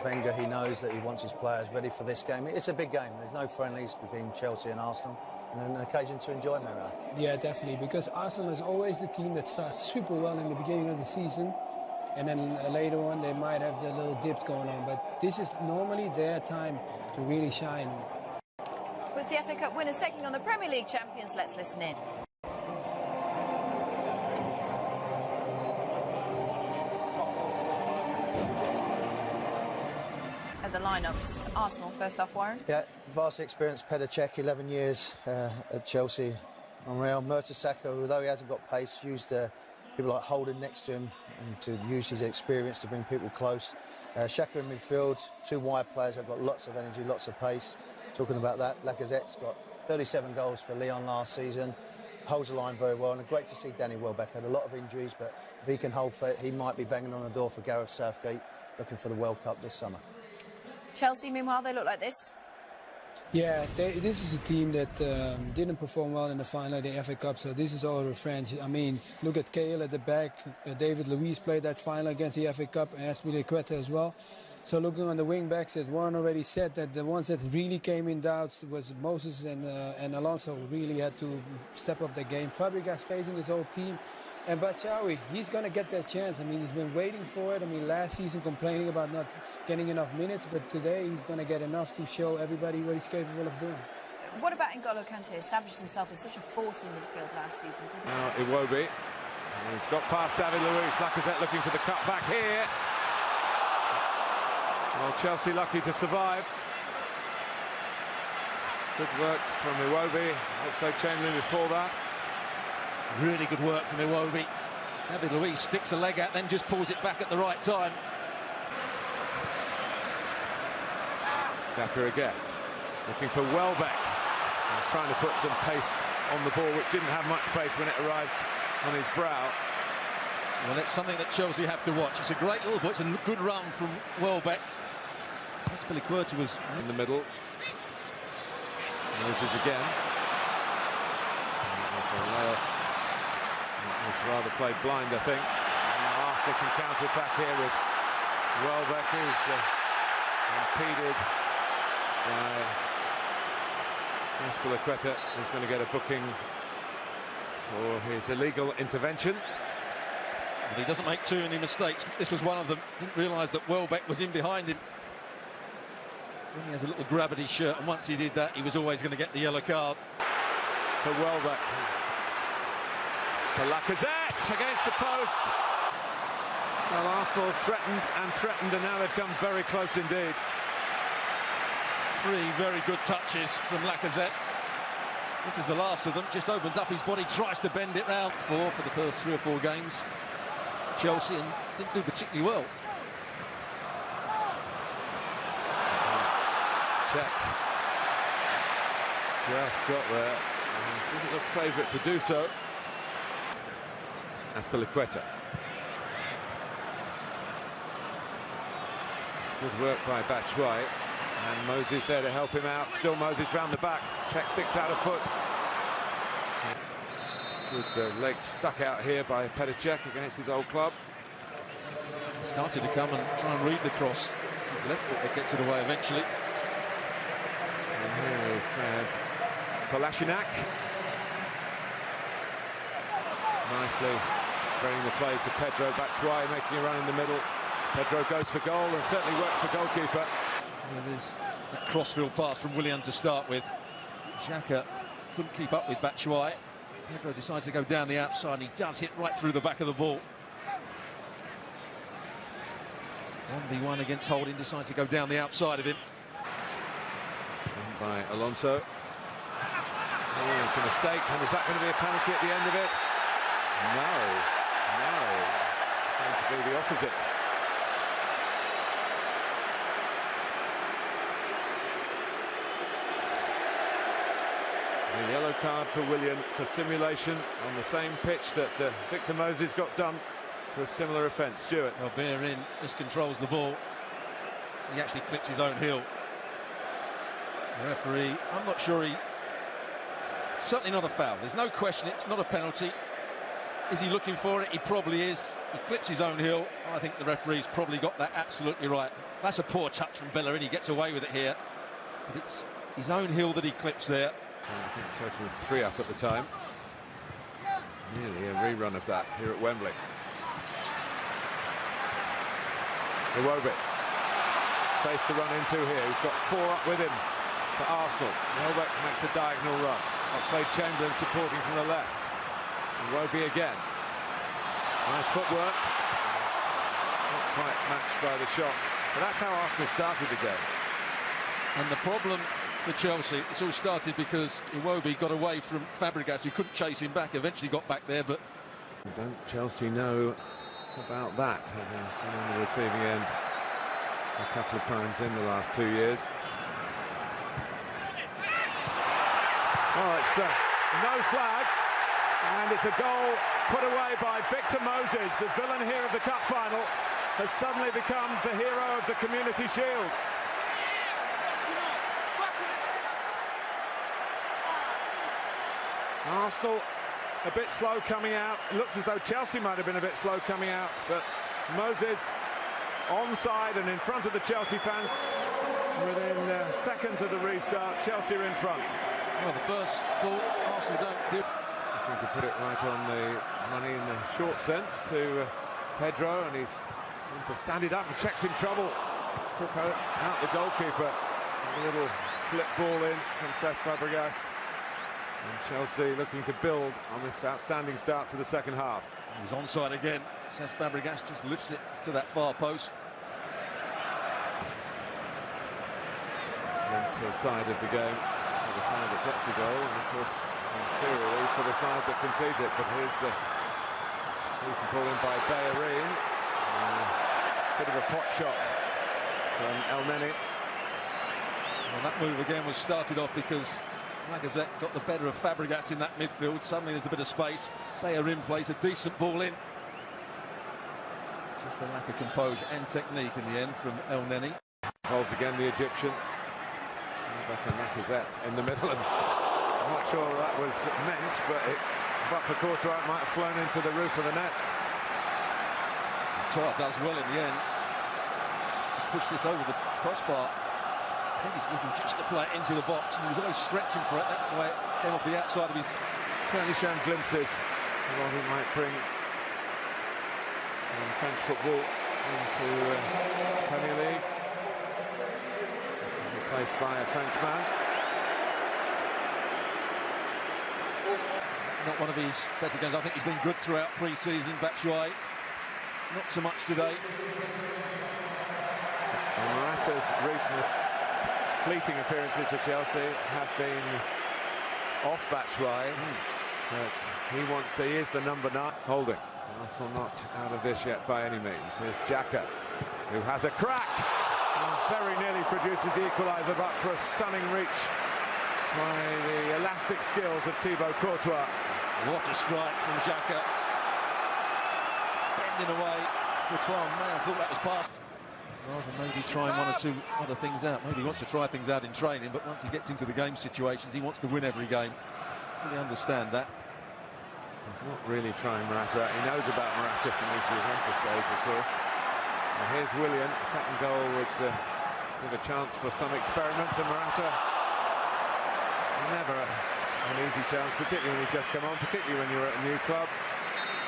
Wenger, he knows that he wants his players ready for this game. It's a big game. There's no friendlies between Chelsea and Arsenal, and an occasion to enjoy, Mario. Yeah, definitely, because Arsenal is always the team that starts super well in the beginning of the season, and then later on they might have their little dips going on. But this is normally their time to really shine. With the FA Cup winners taking on the Premier League champions, let's listen in. The lineups. Arsenal first off, Warren. Yeah, vast experience. Petr Cech, 11 years at Chelsea. Real Mertesacker, although he hasn't got pace, used people like Holden next to him and to use his experience to bring people close. Xhaka in midfield, two wide players have got lots of energy, lots of pace. Talking about that, Lacazette's got 37 goals for Lyon last season. Holds the line very well, and great to see Danny Welbeck. Had a lot of injuries, but if he can hold fit, he might be banging on the door for Gareth Southgate, looking for the World Cup this summer. Chelsea, meanwhile, they look like this. Yeah, this is a team that didn't perform well in the final of the FA Cup, so this is all revenge. I mean, look at Cahill at the back. David Luiz played that final against the FA Cup, and Azpilicueta as well. So looking on the wing backs, that Warren already said that the ones that really came in doubts was Moses and Alonso really had to step up their game. Fabregas facing his whole team. And Batshuayi, he's going to get that chance. I mean, he's been waiting for it. I mean, last season complaining about not getting enough minutes, but today he's going to get enough to show everybody what he's capable of doing. What about N'Golo Kante? Established himself as such a force in midfield last season, didn't he? Now, Iwobi. He's got past David Luiz. Lacazette looking for the cut back here. Well, Chelsea lucky to survive. Good work from Iwobi. Looks like Chamberlain before that. Really good work from Iwobi. David Luiz sticks a leg out, then just pulls it back at the right time. Xhaka again, looking for Welbeck. He's trying to put some pace on the ball, which didn't have much pace when it arrived on his brow. Well, it's something that Chelsea have to watch. It's a great little ball. It's a good run from Welbeck. Azpilicueta was in the middle. Moses again. It's a layoff. It's rather played blind, I think. And Arsenal can counter-attack here with Welbeck, who's impeded by Azpilicueta, who's going to get a booking for his illegal intervention. But he doesn't make too many mistakes. This was one of them. Didn't realise that Welbeck was in behind him. He has a little grab at his shirt, and once he did that, he was always going to get the yellow card. For Welbeck. For Lacazette against the post. Well, Arsenal threatened, and now they've come very close indeed. Three very good touches from Lacazette. This is the last of them. Just opens up his body, tries to bend it round. For the first 3 or 4 games. Chelsea, and didn't do particularly well. Check. Just got there. And didn't look favourite to do so. Azpilicueta. It's good work by Batshuayi. And Moses there to help him out. Still Moses round the back. Check sticks out of foot. Good leg stuck out here by Petr Cech against his old club. Started to come and try and read the cross. It's his left foot that gets it away eventually. And here is Kolasinac. Nicely spreading the play to Pedro. Batshuayi making a run in the middle. Pedro goes for goal and certainly works the goalkeeper. There's a crossfield pass from Willian to start with. Xhaka couldn't keep up with Batshuayi. Pedro decides to go down the outside, and he does hit right through the back of the ball. 1v1 against Holding, decides to go down the outside of him. And by Alonso. Oh, it's a mistake, and is that going to be a penalty at the end of it? No. It's going to be the opposite. A yellow card for Willian for simulation on the same pitch that Victor Moses got done for a similar offence. Stuart. Well, Bellerin miscontrols the ball. He actually clips his own heel. The referee, I'm not sure he... Certainly not a foul. There's no question it's not a penalty. Is he looking for it? He probably is. He clips his own heel. I think the referee's probably got that absolutely right. That's a poor touch from Bellerin. He gets away with it here. But it's his own heel that he clips there. I think Chelsea were 3 up at the time. Nearly a rerun of that here at Wembley. Iwobi. Space to run into here. He's got 4 up with him for Arsenal. Welbeck makes a diagonal run. Oxlade-Chamberlain supporting from the left. Iwobi again. Nice footwork. Not quite matched by the shot. But that's how Arsenal started the game. And the problem for Chelsea, it's all started because Iwobi got away from Fabregas, who couldn't chase him back. Eventually got back there, but... Don't Chelsea know about that, having been on the receiving end a couple of times in the last 2 years. Oh, it's no flag, and it's a goal put away by Victor Moses. The villain here of the cup final has suddenly become the hero of the Community Shield. Arsenal a bit slow coming out. It looked as though Chelsea might have been a bit slow coming out, but Moses onside and in front of the Chelsea fans. Within seconds of the restart, Chelsea are in front. Well, the first ball, Arsenal don't do. Looking to put it right on the money in the short sense to Pedro, and he's going to stand it up and checks in trouble. Took out the goalkeeper. A little flip ball in from Cesc Fabregas. And Chelsea looking to build on this outstanding start to the second half. He's onside again. Cesc Fabregas just lifts it to that far post. To the side of the game, for the side that gets the goal, and of course, in theory, for the side that concedes it. But here's a decent ball in by Bellerin. Bit of a pot shot from El Neni. Well, that move again was started off because Lacazette got the better of Fabregas in that midfield. Suddenly there's a bit of space. Bellerin plays a decent ball in. Just a lack of composure and technique in the end from El Neni. Involved again, the Egyptian. Back and Lacazette in the middle, and I'm not sure that was meant, but for Courtois it might have flown into the roof of the net. Courtois does well in the end to push this over the crossbar. I think he's looking just to play it into the box, and he was always stretching for it. That's why it came off the outside of his. Certainly shown glimpses of what he might bring in French football into Premier League. Replaced by a Frenchman. Not one of his better games. I think he's been good throughout pre-season. Batshuayi, not so much today. And Morata's recent fleeting appearances for Chelsea have been off Batshuayi, but he is the number 9 holding. Arsenal not out of this yet by any means. Here's Xhaka, who has a crack. Very nearly produces the equaliser, but for a stunning reach by the elastic skills of Thibaut Courtois. What a strike from Xhaka. Bending away. Courtois may have thought that was past. Rather maybe trying 1 or 2 other things out. Maybe he wants to try things out in training, but once he gets into the game situations, he wants to win every game. Fully understand that. He's not really trying Morata out. He knows about Morata from his Juventus days, of course. And here's Willian. The second goal would give a chance for some experiments, and Morata never an easy chance, particularly when you've just come on, particularly when you're at a new club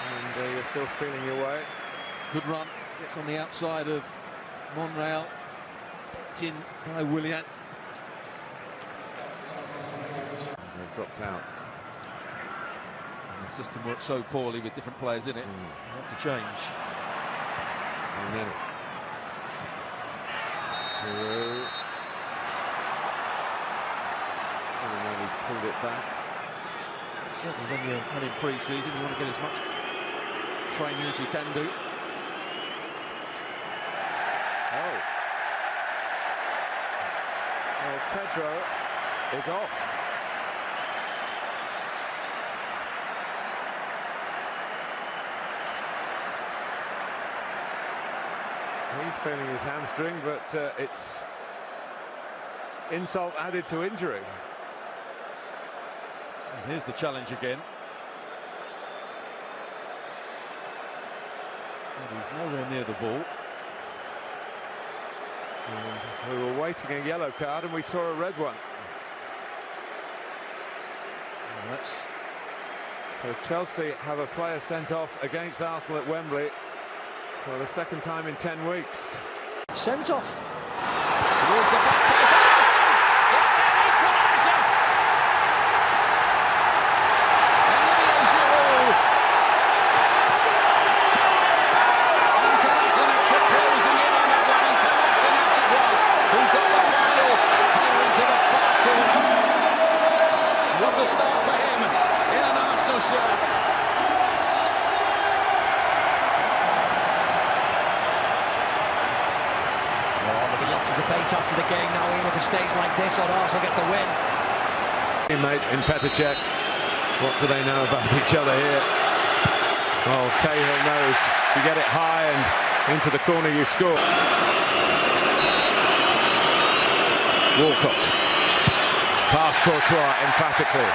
and you're still feeling your way. Good run, gets on the outside of Monreal, picked in by Willian. They dropped out. And the system works so poorly with different players in it. You have to change. And then through. And then he's pulled it back. Certainly when you're running pre-season, you want to get as much training as you can do. Oh. Well, Pedro is off. He's feeling his hamstring, but it's insult added to injury. And here's the challenge again. And he's nowhere near the ball. And we were waiting a yellow card and we saw a red one. So Chelsea have a player sent off against Arsenal at Wembley for the second time in 10 weeks. Sent off. Towards the back post of Arsenal. Equaliser. Olivier Giroud. Kolasinac closing in on that one, and Kolasinac it was who got the final here into the far corner. What a start for him in an Arsenal shirt. Lots of debate after the game now, even if it stays like this, or Arsenal get the win. Teammate in Petr Cech. What do they know about each other here? Oh, Cahill knows. You get it high and into the corner, you score. Walcott. Past Courtois emphatically.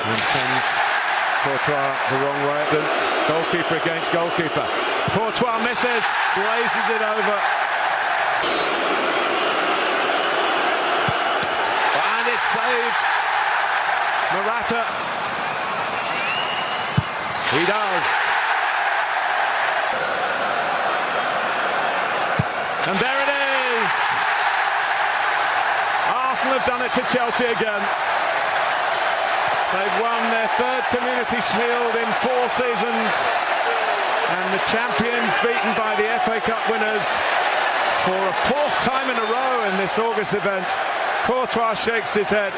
And sends Courtois the wrong way. The goalkeeper against goalkeeper. Courtois misses, blazes it over. And it's saved. Morata. He does. And there it is. Arsenal have done it to Chelsea again. They've won their third Community Shield in 4 seasons. And the champions beaten by the FA Cup winners for a 4th time in a row in this August event. Courtois shakes his head.